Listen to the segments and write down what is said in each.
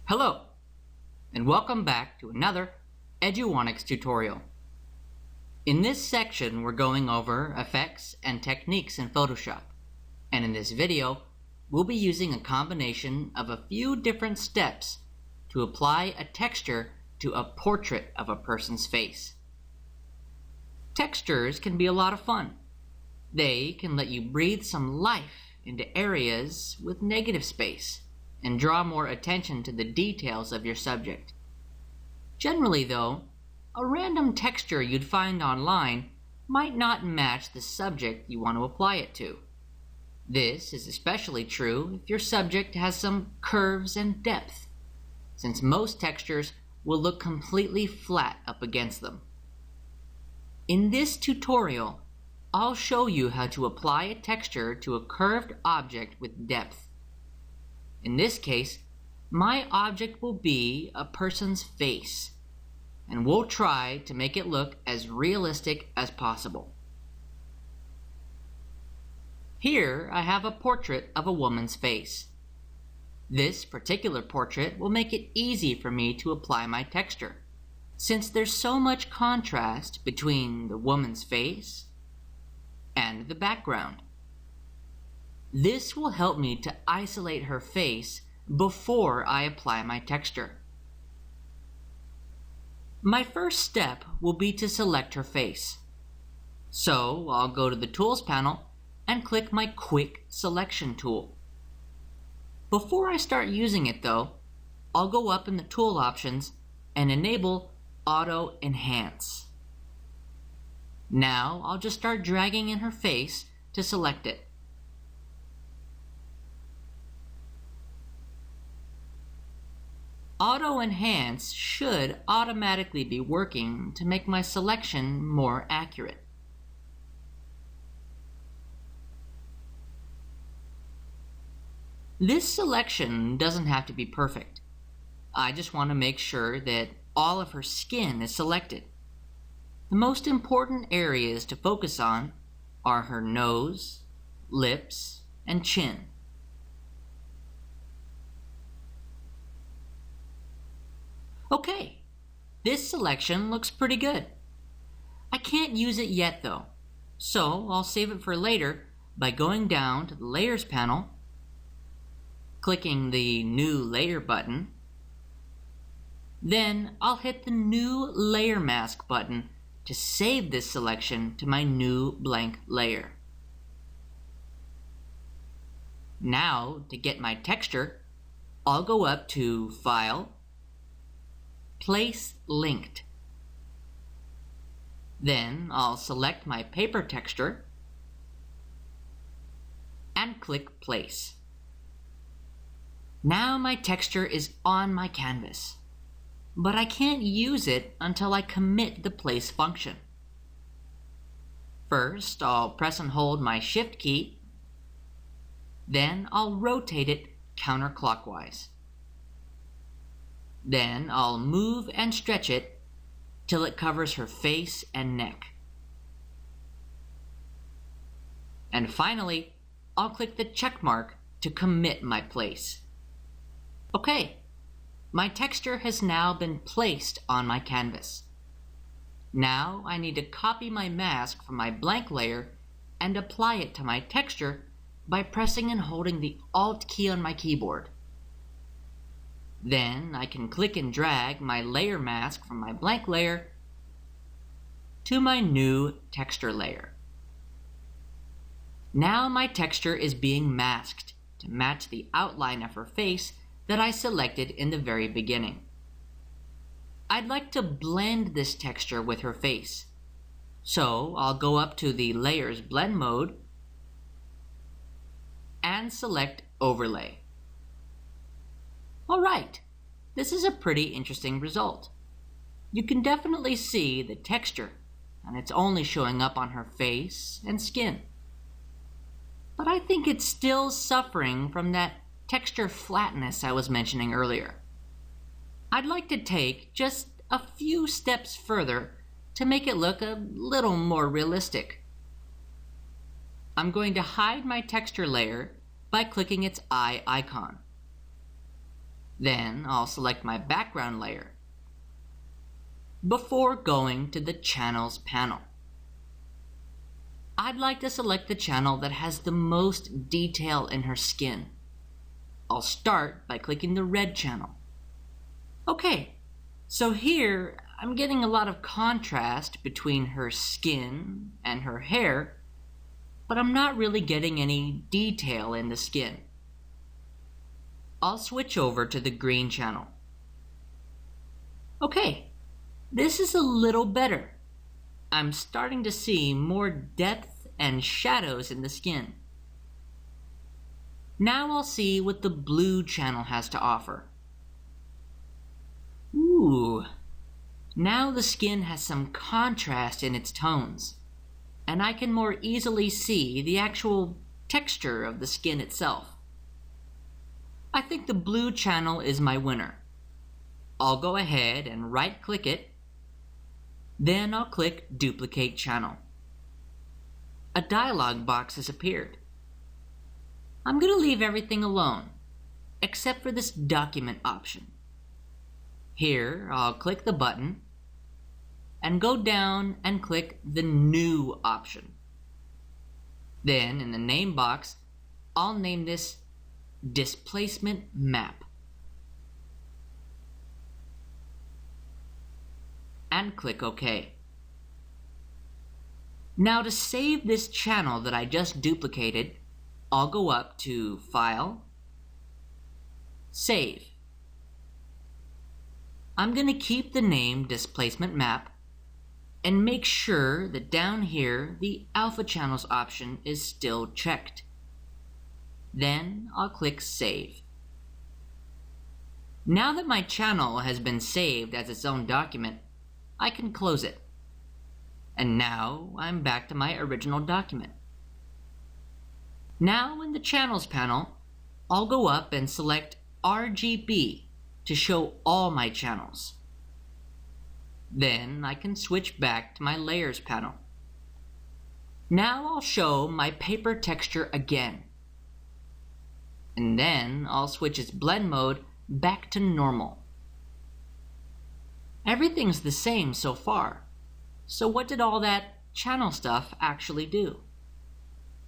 Hello, and welcome back to another Eduonics tutorial. In this section, we're going over effects and techniques in Photoshop. And in this video, we'll be using a combination of a few different steps to apply a texture to a portrait of a person's face. Textures can be a lot of fun. They can let you breathe some life into areas with negative space and draw more attention to the details of your subject. Generally though, a random texture you'd find online might not match the subject you want to apply it to. This is especially true if your subject has some curves and depth, since most textures will look completely flat up against them. In this tutorial, I'll show you how to apply a texture to a curved object with depth. In this case, my object will be a person's face, and we'll try to make it look as realistic as possible. Here I have a portrait of a woman's face. This particular portrait will make it easy for me to apply my texture, since there's so much contrast between the woman's face and the background. This will help me to isolate her face before I apply my texture. My first step will be to select her face. So I'll go to the Tools panel and click my Quick Selection tool. Before I start using it though, I'll go up in the tool options and enable Auto Enhance. Now I'll just start dragging in her face to select it. Auto Enhance should automatically be working to make my selection more accurate. This selection doesn't have to be perfect. I just want to make sure that all of her skin is selected. The most important areas to focus on are her nose, lips, and chin. Okay, this selection looks pretty good. I can't use it yet though, so I'll save it for later by going down to the Layers panel, clicking the New Layer button. Then I'll hit the New Layer Mask button to save this selection to my new blank layer. Now, to get my texture, I'll go up to File, Place Linked. Then I'll select my paper texture and click Place. Now my texture is on my canvas, but I can't use it until I commit the Place function. First, I'll press and hold my Shift key, then I'll rotate it counterclockwise. Then I'll move and stretch it till it covers her face and neck. And finally, I'll click the check mark to commit my place. Okay, my texture has now been placed on my canvas. Now I need to copy my mask from my blank layer and apply it to my texture by pressing and holding the Alt key on my keyboard. Then I can click and drag my layer mask from my blank layer to my new texture layer. Now my texture is being masked to match the outline of her face that I selected in the very beginning. I'd like to blend this texture with her face, so I'll go up to the Layers Blend mode and select Overlay. Alright, this is a pretty interesting result. You can definitely see the texture, and it's only showing up on her face and skin. But I think it's still suffering from that texture flatness I was mentioning earlier. I'd like to take just a few steps further to make it look a little more realistic. I'm going to hide my texture layer by clicking its eye icon. Then I'll select my background layer before going to the Channels panel. I'd like to select the channel that has the most detail in her skin. I'll start by clicking the red channel. Okay, so here I'm getting a lot of contrast between her skin and her hair, but I'm not really getting any detail in the skin. I'll switch over to the green channel. Okay, this is a little better. I'm starting to see more depth and shadows in the skin. Now I'll see what the blue channel has to offer. Ooh, now the skin has some contrast in its tones, and I can more easily see the actual texture of the skin itself. I think the blue channel is my winner. I'll go ahead and right-click it. Then I'll click Duplicate Channel. A dialog box has appeared. I'm going to leave everything alone, except for this document option. Here, I'll click the button and go down and click the New option. Then, in the name box, I'll name this Displacement Map. And click OK. Now to save this channel that I just duplicated, I'll go up to File, Save. I'm going to keep the name Displacement Map and make sure that down here the Alpha Channels option is still checked. Then I'll click Save. Now that my channel has been saved as its own document, I can close it. And now I'm back to my original document. Now in the Channels panel, I'll go up and select RGB to show all my channels. Then I can switch back to my Layers panel. Now I'll show my paper texture again. And then I'll switch its blend mode back to normal. Everything's the same so far. So what did all that channel stuff actually do?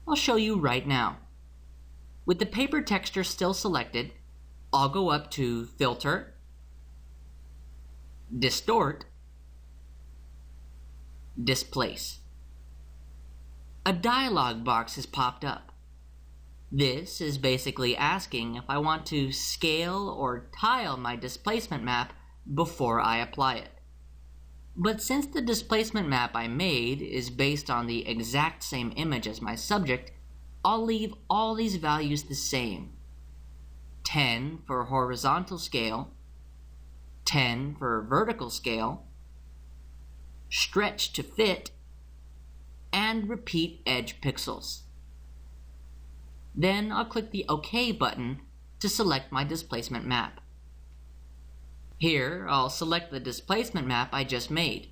I'll show you right now. With the paper texture still selected, I'll go up to Filter, Distort, Displace. A dialog box has popped up. This is basically asking if I want to scale or tile my displacement map before I apply it. But since the displacement map I made is based on the exact same image as my subject, I'll leave all these values the same. 10 for horizontal scale, 10 for vertical scale, stretch to fit, and repeat edge pixels. Then I'll click the OK button to select my displacement map. Here, I'll select the displacement map I just made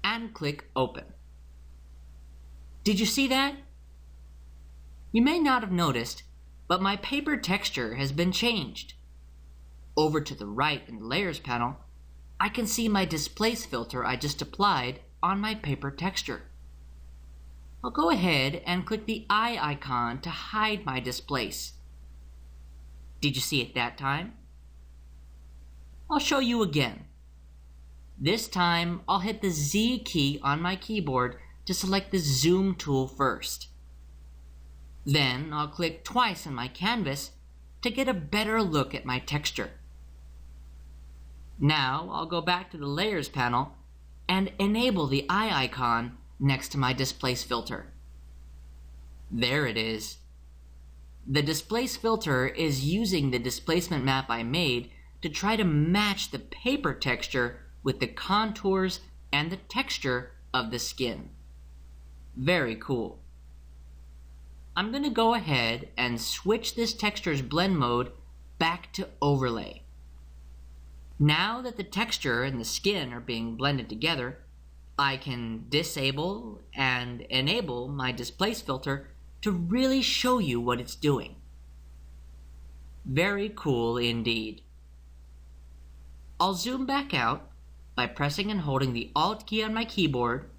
and click Open. Did you see that? You may not have noticed, but my paper texture has been changed. Over to the right in the Layers panel, I can see my displace filter I just applied on my paper texture. I'll go ahead and click the eye icon to hide my displace. Did you see it that time? I'll show you again. This time, I'll hit the Z key on my keyboard to select the Zoom tool first. Then I'll click twice on my canvas to get a better look at my texture. Now I'll go back to the Layers panel and enable the eye icon next to my displace filter. There it is. The displace filter is using the displacement map I made to try to match the paper texture with the contours and the texture of the skin. Very cool. I'm going to go ahead and switch this texture's blend mode back to overlay. Now that the texture and the skin are being blended together, I can disable and enable my displace filter to really show you what it's doing. Very cool indeed. I'll zoom back out by pressing and holding the Alt key on my keyboard.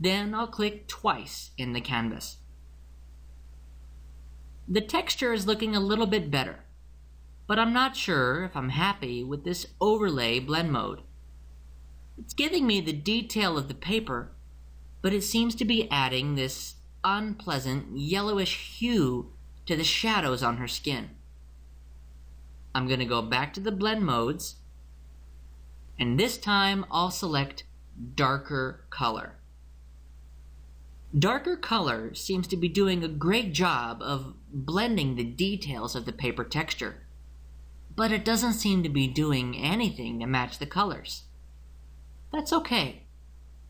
Then I'll click twice in the canvas. The texture is looking a little bit better, but I'm not sure if I'm happy with this overlay blend mode. It's giving me the detail of the paper, but it seems to be adding this unpleasant yellowish hue to the shadows on her skin. I'm going to go back to the blend modes, and this time I'll select darker color. Darker color seems to be doing a great job of blending the details of the paper texture, but it doesn't seem to be doing anything to match the colors. That's okay.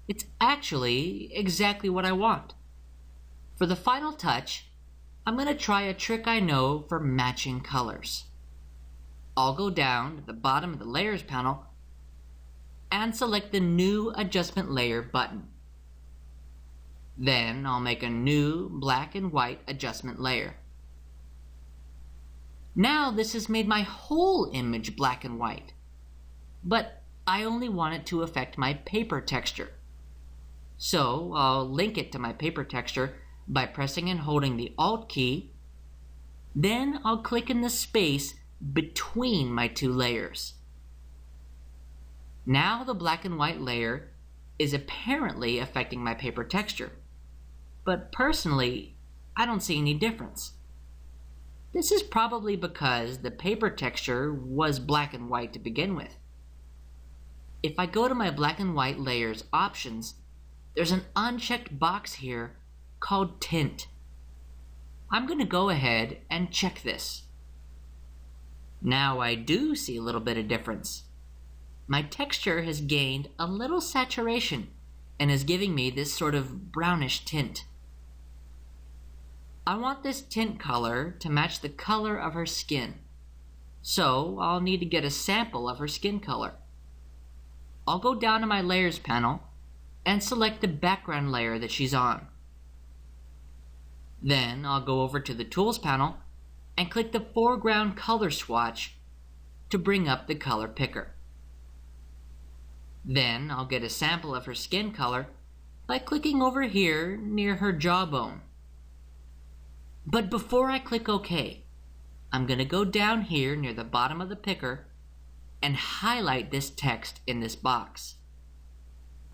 It's actually exactly what I want. For the final touch, I'm going to try a trick I know for matching colors. I'll go down to the bottom of the Layers panel and select the New Adjustment Layer button. Then I'll make a new black and white adjustment layer. Now this has made my whole image black and white, but I only want it to affect my paper texture. So I'll link it to my paper texture by pressing and holding the Alt key. Then I'll click in the space between my two layers. Now the black and white layer is apparently affecting my paper texture, but personally, I don't see any difference. This is probably because the paper texture was black and white to begin with. If I go to my black and white layers options, there's an unchecked box here called Tint. I'm going to go ahead and check this. Now I do see a little bit of difference. My texture has gained a little saturation and is giving me this sort of brownish tint. I want this tint color to match the color of her skin, so I'll need to get a sample of her skin color. I'll go down to my Layers panel and select the background layer that she's on. Then I'll go over to the Tools panel and click the Foreground Color Swatch to bring up the color picker. Then I'll get a sample of her skin color by clicking over here near her jawbone. But before I click OK, I'm going to go down here near the bottom of the picker and highlight this text in this box.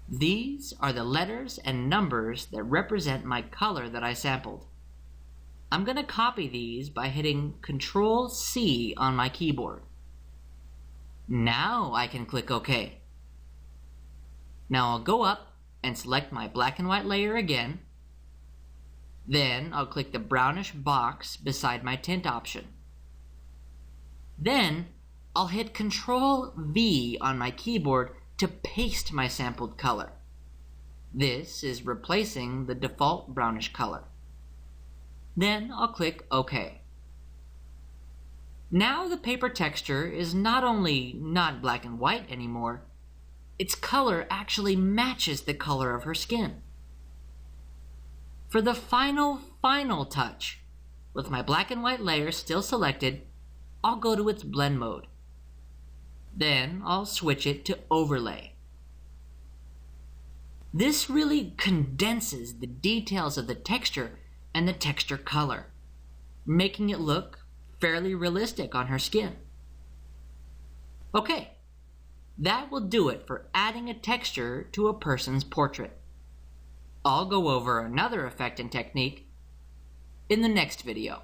These are the letters and numbers that represent my color that I sampled. I'm going to copy these by hitting Ctrl-C on my keyboard. Now I can click OK. Now I'll go up and select my black and white layer again. Then I'll click the brownish box beside my tint option. Then I'll hit Ctrl-V on my keyboard to paste my sampled color. This is replacing the default brownish color. Then I'll click OK. Now the paper texture is not only not black and white anymore, its color actually matches the color of her skin. For the final touch, with my black and white layer still selected, I'll go to its blend mode. Then I'll switch it to overlay. This really condenses the details of the texture and the texture color, making it look fairly realistic on her skin. Okay, that will do it for adding a texture to a person's portrait. I'll go over another effect and technique in the next video.